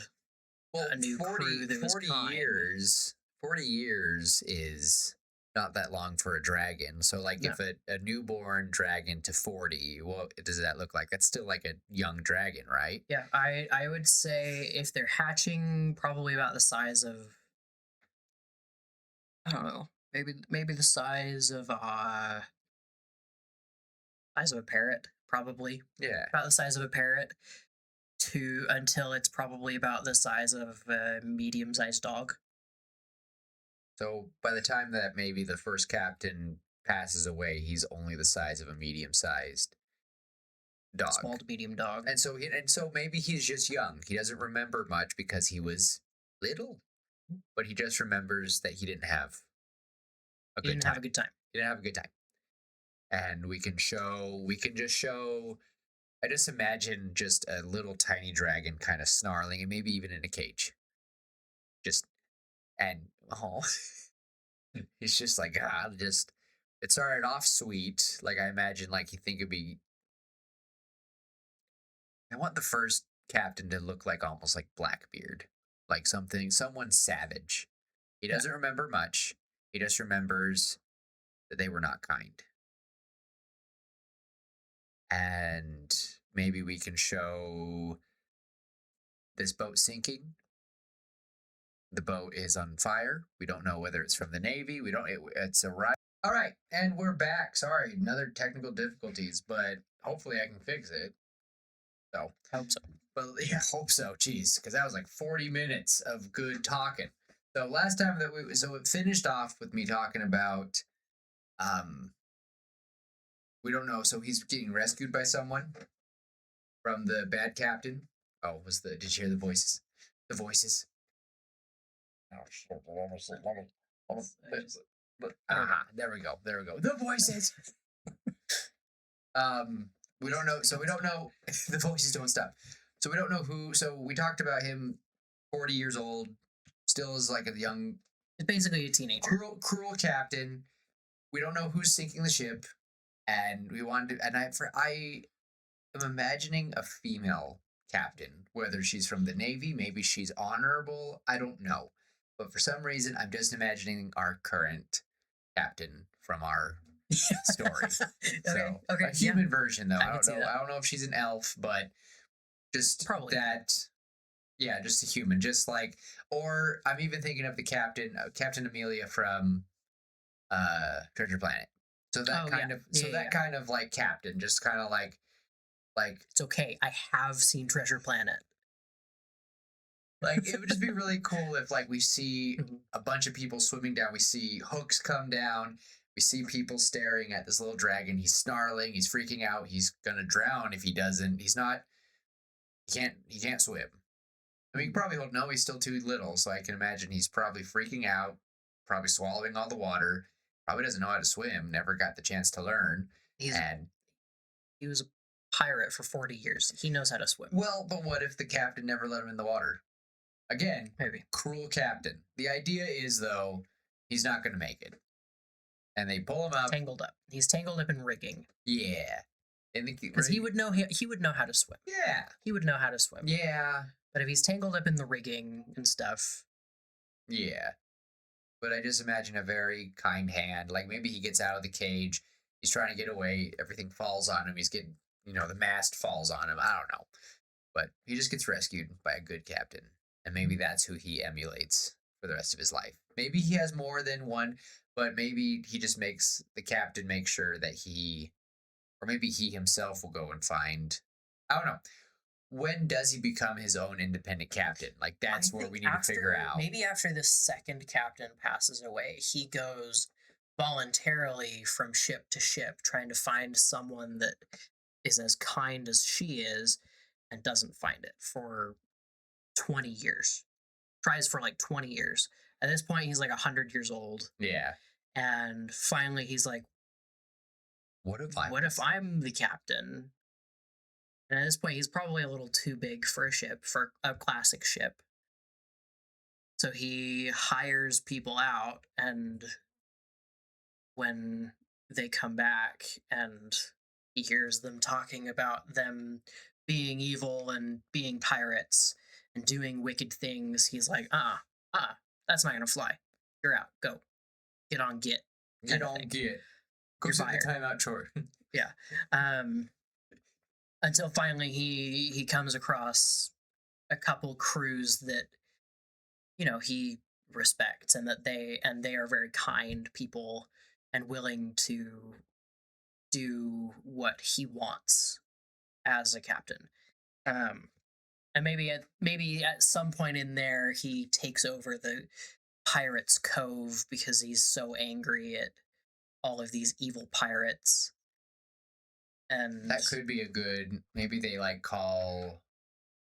Well, a new 40, crew that was 40 kind. years, 40 years is not that long for a dragon. So, like, No. if a newborn dragon to 40, what does that look like? That's still like a young dragon, right? Yeah, I would say if they're hatching, probably about the size of, I don't know, maybe the size of a parrot, probably Yeah. about the size of a parrot, to until it's probably about the size of a medium-sized dog. So, by the time that maybe the first captain passes away, he's only the size of a medium sized Small dog. to medium dog. And so maybe he's just young. He doesn't remember much because he was little, but he just remembers that he didn't have a He good didn't have a time. good time. He didn't have a good time. And we can just show, I just imagine just a little tiny dragon kind of snarling and maybe even in a cage. Just, and, oh, he's just like, it started off sweet. Like, I imagine, like, you think it'd be, I want the first captain to look like almost like Blackbeard, like someone savage. He Yeah. doesn't remember much. He just remembers that they were not kind. And maybe we can show this boat sinking. The boat is on fire. We don't know whether it's from the Navy. We don't, it's a right. All right. And we're back. Sorry, another technical difficulties, but hopefully I can fix it. So, I hope so. But yeah, hope so. Jeez, because that was like 40 minutes of good talking. So last time that so it finished off with me talking about, um, we don't know. So he's getting rescued by someone from the bad captain. Oh, did you hear the voices? The voices. Oh shit! There we go. There we go. The voices. Um, we don't know. So we don't know. The voices don't stop. So we don't know who. So we talked about him, 40 years old, still is like a young, It's basically a teenager. cruel captain. We don't know who's sinking the ship, and we wanted to. And I am imagining a female captain, whether she's from the Navy, maybe she's honorable. I don't know, but for some reason, I'm just imagining our current captain from our story. So Okay. a human version, though. I I can don't see know. that. I don't know if she's an elf, but just Probably. that. Yeah, just a human, just like, or I'm even thinking of the captain, Captain Amelia from Treasure Planet. So that Oh, kind yeah. of, so Yeah, that yeah. kind of like captain, just kind of like It's okay. I have seen Treasure Planet. like it would just be really cool if like we see Mhm. a bunch of people swimming down, we see hooks come down, we see people staring at this little dragon. He's snarling, he's freaking out, he's gonna drown if he doesn't. He can't swim. I mean, you probably won't know, he's still too little, so I can imagine he's probably freaking out, probably swallowing all the water, probably doesn't know how to swim, never got the chance to learn. He's And he was a pirate for 40 years. He knows how to swim. well, but what if the captain never let him in the water? Again, Maybe. cruel captain. The idea is though, he's not going to make it, and they pull him up. Tangled up. He's tangled up in rigging. Yeah, and Because he would know how to swim. Yeah, He would know how to swim. yeah, But if he's tangled up in the rigging and stuff, yeah. But I just imagine a very kind hand. Like maybe he gets out of the cage. He's trying to get away. Everything falls on him. He's getting, the mast falls on him. I don't know. But he just gets rescued by a good captain. And maybe that's who he emulates for the rest of his life. Maybe he has more than one, but maybe he just makes the captain make sure that or maybe he himself will go and find, I don't know. When does he become his own independent captain? Like that's I what think we need to figure out. Maybe after the second captain passes away, he goes voluntarily from ship to ship, trying to find someone that is as kind as she is, and doesn't find it for 20 years. Tries for like 20 years. At this point, he's like 100 years old, Yeah. and finally, he's like, What if I'm the captain? And at this point, he's probably a little too big for a classic ship. So he hires people out, and when they come back and he hears them talking about them being evil and being pirates and doing wicked things, he's like, that's not gonna fly. You're out. Go. Get on get. Get kinda on thing. get. Go You're sit in the fired. timeout chore. Yeah. Until finally he comes across a couple crews that he respects, and they are very kind people and willing to do what he wants as a captain. Um, and maybe at some point in there he takes over the Pirates Cove because he's so angry at all of these evil pirates. And That could be a good. Maybe they like call,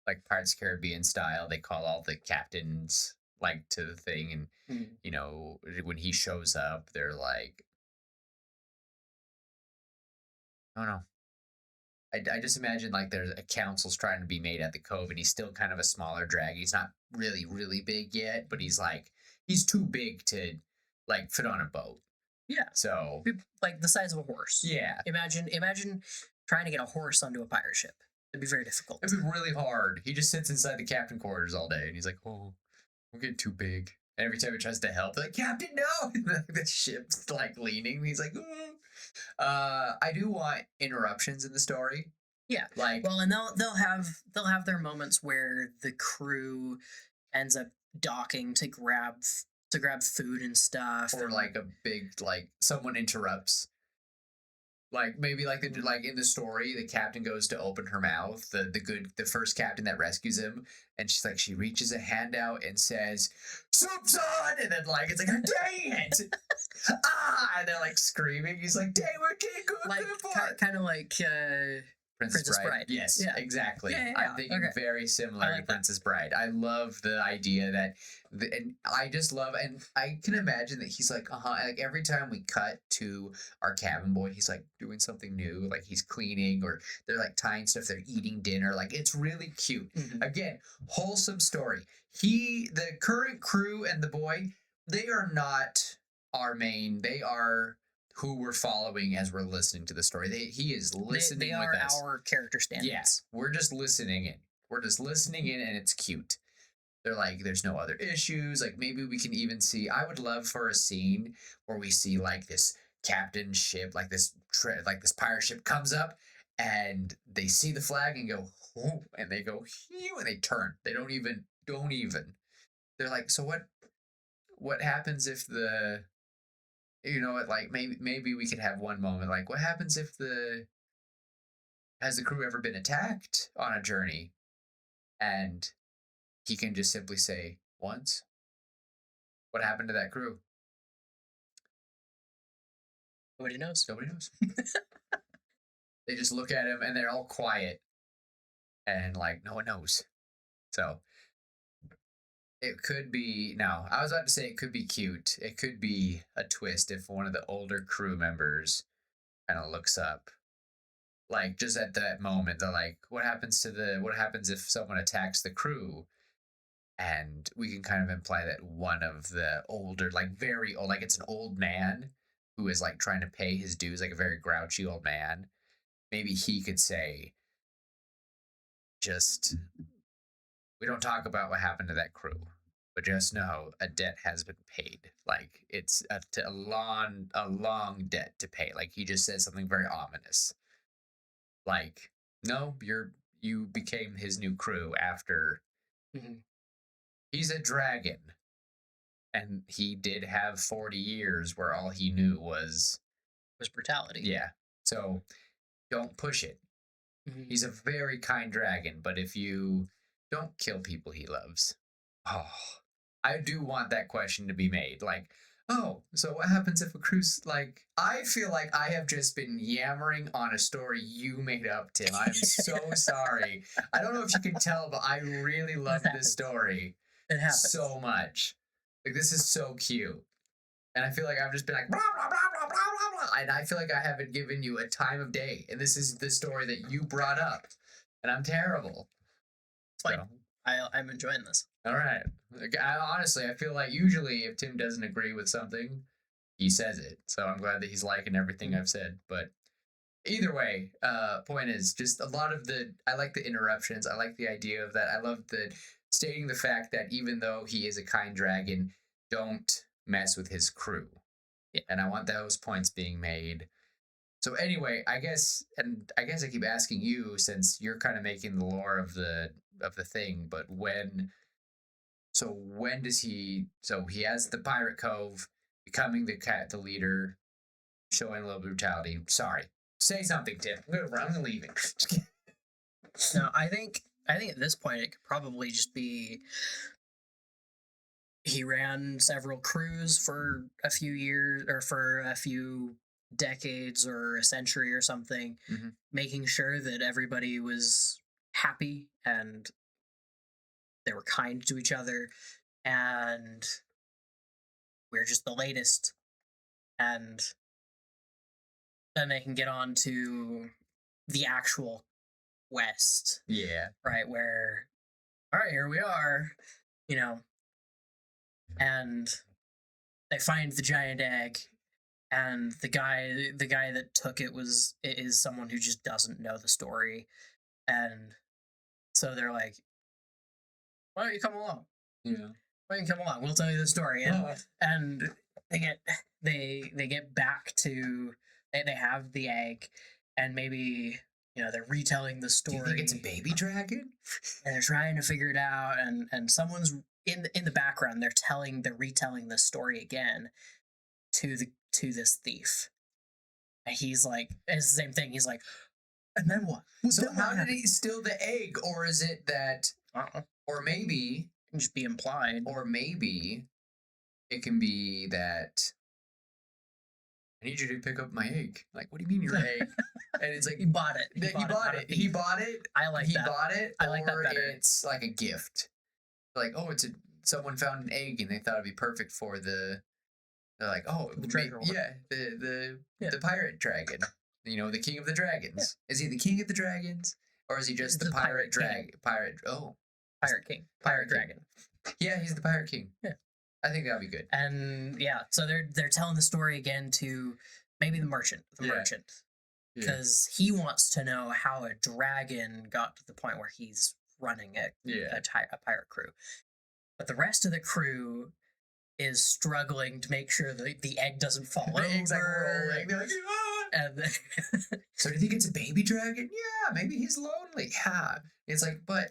like Pirates of the Caribbean style. They call all the captains like to the thing, and when he shows up, they're like, oh no. I just imagine like there's a council's trying to be made at the cove, and he's still kind of a smaller drag. He's not really really big yet, but he's too big to like fit on a boat. yeah, So like the size of a horse. yeah, Imagine trying to get a horse onto a pirate ship. It'd be very difficult. it'd be really hard. He just sits inside the captain quarters all day, and he's like, "Oh, we're getting too big." And every time he tries to help, they're like, "Captain, no!" The ship's like leaning. And he's like, "Oh." I do want interruptions in the story. Yeah. Like, Well, and they'll have their moments where the crew ends up docking to grab food and stuff. or and- like a big like someone interrupts. Like maybe like in the story, the captain goes to open her mouth, the first captain that rescues him, and she's like she reaches a hand out and says, "Soup's on!" And then like it's like, "Dang it!" And they're like screaming. He's like, "Dang, we're getting good, Like good boy." kind of like Princess Bride. Yes, Yeah. exactly. Yeah, I'm thinking okay. very similar I to like that. Princess Bride. I love the idea that, and I just love, and I can imagine that he's like, like every time we cut to our cabin boy, he's like doing something new, like he's cleaning or they're like tying stuff, they're eating dinner. Like it's really cute. Mhm. Again, wholesome story. The current crew and the boy, they are not our main, they are who we're following as we're listening to the story. He is listening They with are us. our character standards. Yes, we're just listening in. We're just listening in, and it's cute. They're like, there's no other issues. Like maybe we can even see. I would love for a scene where we see like this captain ship, like like this pirate ship comes up, and they see the flag and go, "Whoa," and they go, "Phew," and they turn. They don't even. They're like, so what happens if the you know what like maybe we could have one moment like what happens if the has the crew ever been attacked on a journey? And he can just simply say, once. What happened to that crew? Nobody knows. Nobody knows. They just look at him and they're all quiet and like no one knows. So it could be no, I was about to say it could be cute. It could be a twist if one of the older crew members kind of looks up. Like just at that moment, they're like, what happens if someone attacks the crew? And we can kind of imply that one of the older, like very old, like it's an old man who is like trying to pay his dues, like a very grouchy old man. Maybe he could say, just, we don't talk about what happened to that crew, but just know a debt has been paid. Like it's a long debt to pay. Like he just says something very ominous. Like, no, you became his new crew after Mhm. he's a dragon. And he did have 40 years where all he knew was brutality. yeah. So don't push it. Mhm. He's a very kind dragon, but if you don't kill people he loves, oh, I do want that question to be made. Like, oh, so what happens if a crew's like? I feel like I have just been yammering on a story you made up, Tim. I'm so sorry. I don't know if you can tell, but I really love this story It happens. so much. Like, this is so cute. And I feel like I've just been like, blah, blah, blah, blah, blah, blah, blah. And I feel like I haven't given you a time of day. And this is the story that you brought up. And I'm terrible. It's fine. I'm enjoying this. All right. Like, honestly, I feel like usually if Tim doesn't agree with something, he says it. So I'm glad that he's liking everything I've said. But either way, point is just a lot of I like the interruptions. I like the idea of that. I love stating the fact that even though he is a kind dragon, don't mess with his crew. Yeah. And I want those points being made. So anyway, I guess I keep asking you since you're kind of making the lore of the thing, but when does he has the pirate cove, becoming the leader, showing a little brutality. Sorry. Say something, Tim. I'm leaving. No, I think at this point it could probably just be he ran several crews for a few years or for a few decades or a century or something, Mhm. making sure that everybody was happy and they were kind to each other, and we're just the latest. And then they can get on to the actual West, Yeah. right? Where, all right, here we are, you know, and they find the giant egg, and the guy that took it is someone who just doesn't know the story, and so they're like, why don't you come along? Yeah. Why don't you come along? We'll tell you the story. And they get back to they have the egg, and maybe they're retelling the Do story. you think it's a baby dragon? And they're trying to figure it out, and someone's in the background. They're retelling the story again to this thief, And he's like, it's the same thing. He's like, and then what? So how did he steal the egg? Or is it that, or maybe, It can just be implied. or maybe it can be that I need you to pick up my egg. Like, what do you mean your egg? And it's like He bought it. he bought it. He bought it. I like He that. bought it. I like that or better. It's like a gift. Like, oh, someone found an egg and they thought it'd be perfect for the. They're like, oh, The treasure hoard. yeah, the pirate dragon. You know, the king of the dragons. Is he the king of the dragons, or is he just the pirate dragon? Pirate. Oh, Pirate King. Pirate Dragon. yeah, he's the pirate king. Yeah. I think that'd be good. And yeah, so they're telling the story again to maybe the merchant. Yeah. Yeah. Because he wants to know how a dragon got to the point where he's running a pirate crew. But the rest of the crew is struggling to make sure that the egg doesn't fall over. The egg's like rolling. They're like, ah! And then, So do you think it's a baby dragon? Yeah, maybe he's lonely. Yeah. It's like, but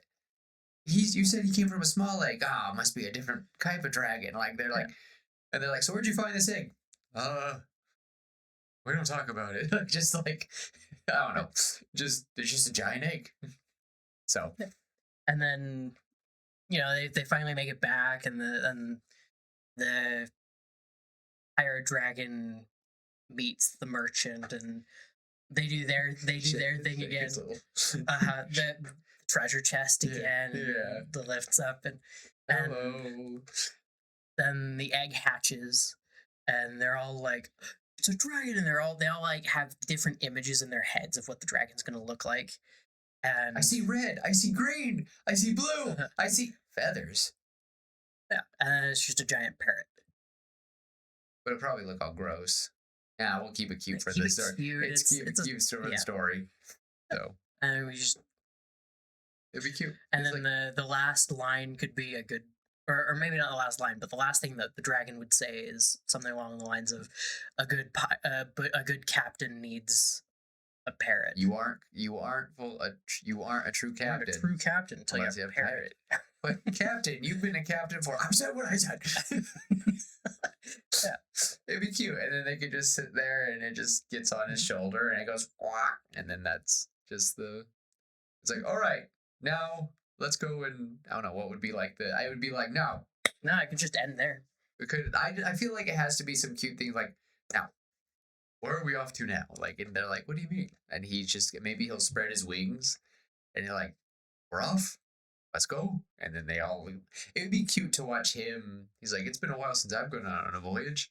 you said he came from a small egg. Ah, must be a different type of dragon. Like they're like, and they're like, so where'd you find this egg? We don't talk about it. Just like, I don't know. It's just a giant egg. So. and then, they finally make it back, and the pirate dragon meets the merchant, and they do their thing again. The treasure chest again. Yeah. The lifts up, and Hello. then the egg hatches, and they're all like, it's a dragon, and they all like have different images in their heads of what the dragon's gonna look like. And I see red. I see green. I see blue. I see feathers. yeah, and it's just a giant parrot. But it'll probably look all gross. Yeah, we'll keep it cute for Keep the it story. cute. It's cute. It's a- Cute for the yeah. story. So And we just it'd be cute. and It's then like, the last line could be a good, or maybe not the last line, but the last thing that the dragon would say is something along the lines of, a good captain needs a parrot. you aren't you aren't a true You're not captain. a true captain until you unless have a parrot. But captain, you've been a captain for. I said what I said. Yeah. It'd be cute, and then they could just sit there, and it just gets on his shoulder, and it goes, "Quack," and then that's just the. It's like, all right, now let's go, and I don't know what would be like the. I would be like, no, No, I could just end there. because I feel like it has to be some cute things like, now, where are we off to now? Like, and they're like, what do you mean? And he's just maybe he'll spread his wings, and you're like, we're off. Let's go. And then it would be cute to watch him. He's like, it's been a while since I've gone on a voyage.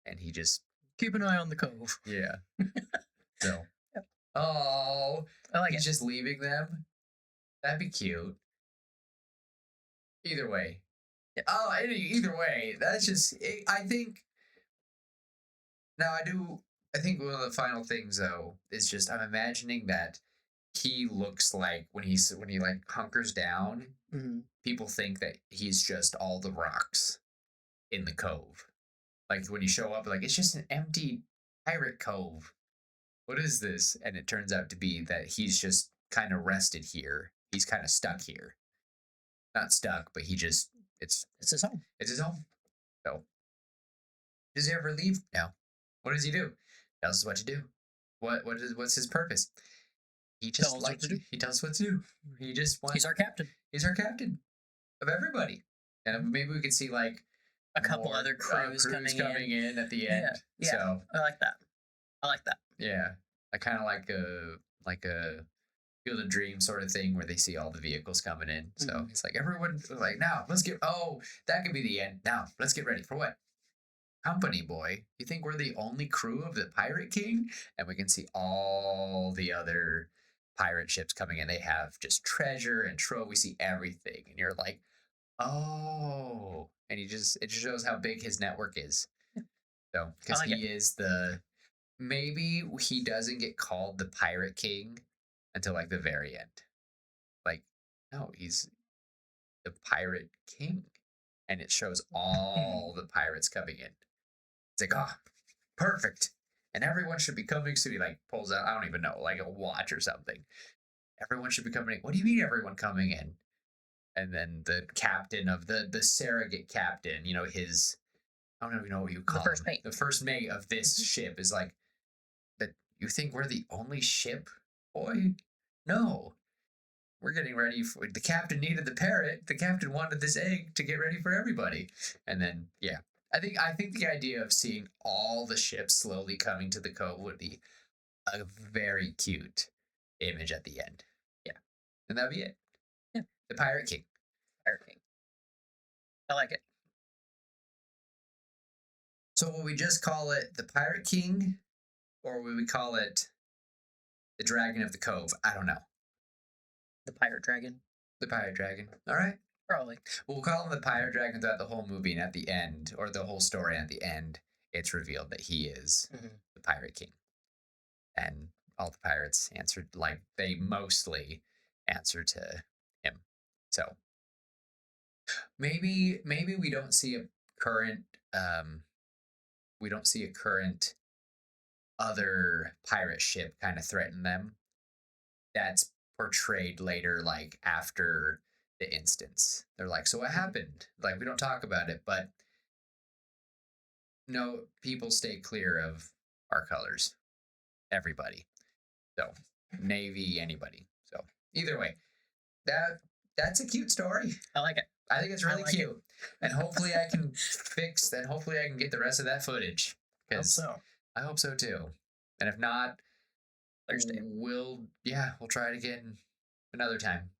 And he just, Keep an eye on the cove. yeah. So, Yep. oh, I like he's it. just leaving them. That'd be cute. Either way. Yeah. Oh, either way. That's just, I think, now I think one of the final things though, is just, I'm imagining that he looks like when he like hunkers down, Mhm. people think that he's just all the rocks in the cove. Like when you show up, like it's just an empty pirate cove. What is this? And it turns out to be that he's just kind of rested here. He's kind of stuck here. Not stuck, but it's It's his home. his home. So does he ever leave? No. What does he do? Tells us what to do. What's his purpose? He just Tells us what to do. He tells us what to do. He just wants. He's our captain. He's our captain of everybody, and maybe we could see like A couple more, other crews coming in. at the end. Yeah. So I like that. yeah, I kind of like a Field of Dreams sort of thing where they see all the vehicles coming in. So Mhm. it's like everyone like now let's get. Oh, that could be the end. Now let's get ready for what? Company boy. You think we're the only crew of the Pirate King? And we can see all the other pirate ships coming in. They have just treasure and trove. We see everything. And you're like, oh. And it just shows how big his network is. So, because like he is maybe he doesn't get called the Pirate King until like the very end. Like, no, he's the Pirate King. And it shows all the pirates coming in. It's like, oh, perfect. And everyone should be coming soon. He like pulls out, I don't even know, like a watch or something. Everyone should be coming in. What do you mean everyone coming in? And then the captain of the surrogate captain, his, I don't even know what you call first him. mate. The first mate of this ship is like, that You think we're the only ship, boy? No. We're getting ready for the captain needed the parrot. The captain wanted this egg to get ready for everybody. And then yeah. I think the idea of seeing all the ships slowly coming to the cove would be a very cute image at the end. Yeah. And that'd be it. Yeah. The Pirate King. Pirate King. I like it. So will we just call it the Pirate King? Or will we call it the Dragon of the Cove? I don't know. The Pirate Dragon. The Pirate Dragon. All right. Probably. We'll call him the Pirate Dragon throughout the whole movie, and at the end, or the whole story, at the end, it's revealed that he is the Pirate King. And all the pirates answered, like, they mostly answer to him. So maybe we don't see a current other pirate ship kind of threaten them. That's portrayed later, like after the instance. They're like, so what happened? Like, we don't talk about it, but no, people stay clear of our colors. Everybody. So Navy, anybody. So either way, that's a cute story. I like it. I think it's really cute. And hopefully I can hopefully I can get the rest of that footage. I hope so too. And if not, Thursday. We'll try it again another time.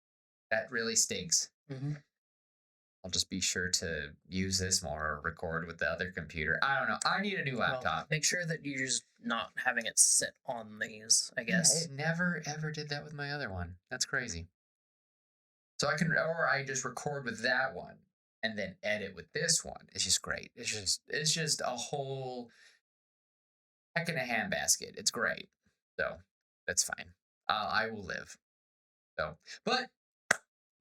That really stinks. I'll just be sure to use this more or record with the other computer. I don't know. I need a new laptop. Well, make sure that you're just not having it sit on these, I guess. Yeah, it never ever did that with my other one. That's crazy. So I just record with that one and then edit with this one. It's just great. It's just a whole heck in a handbasket. It's great. So that's fine. I will live. So, but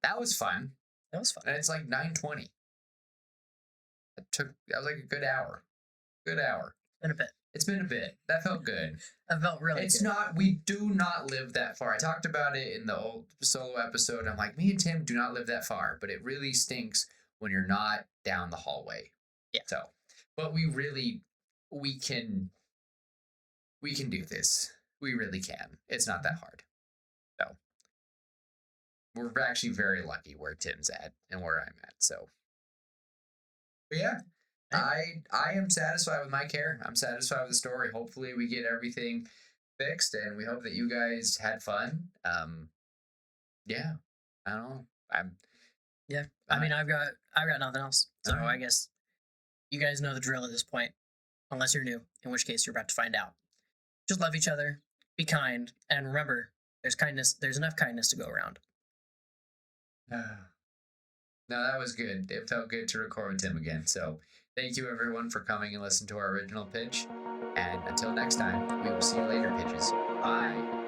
that was fun. That was fun. And it's like 9:20. That was like a good hour. Good hour. In a bit. It's been a bit. That felt good. That felt really It's good. not, we do not live that far. I talked about it in the old solo episode. I'm like, me and Tim do not live that far, but it really stinks when you're not down the hallway. Yeah. So, but we can do this. We really can. It's not that hard. So, we're actually very lucky where Tim's at and where I'm at. So, but yeah. I am satisfied with my care. I'm satisfied with the story. Hopefully we get everything fixed and we hope that you guys had fun. Yeah. I don't know. I mean, I've got nothing else. So Alright. I guess you guys know the drill at this point, unless you're new, in which case you're about to find out. Just love each other, be kind, and remember, there's enough kindness to go around. No, that was good. It felt good to record with Tim again. So thank you everyone for coming and listening to our original pitch. And until next time, we will see you later, pitches. Bye.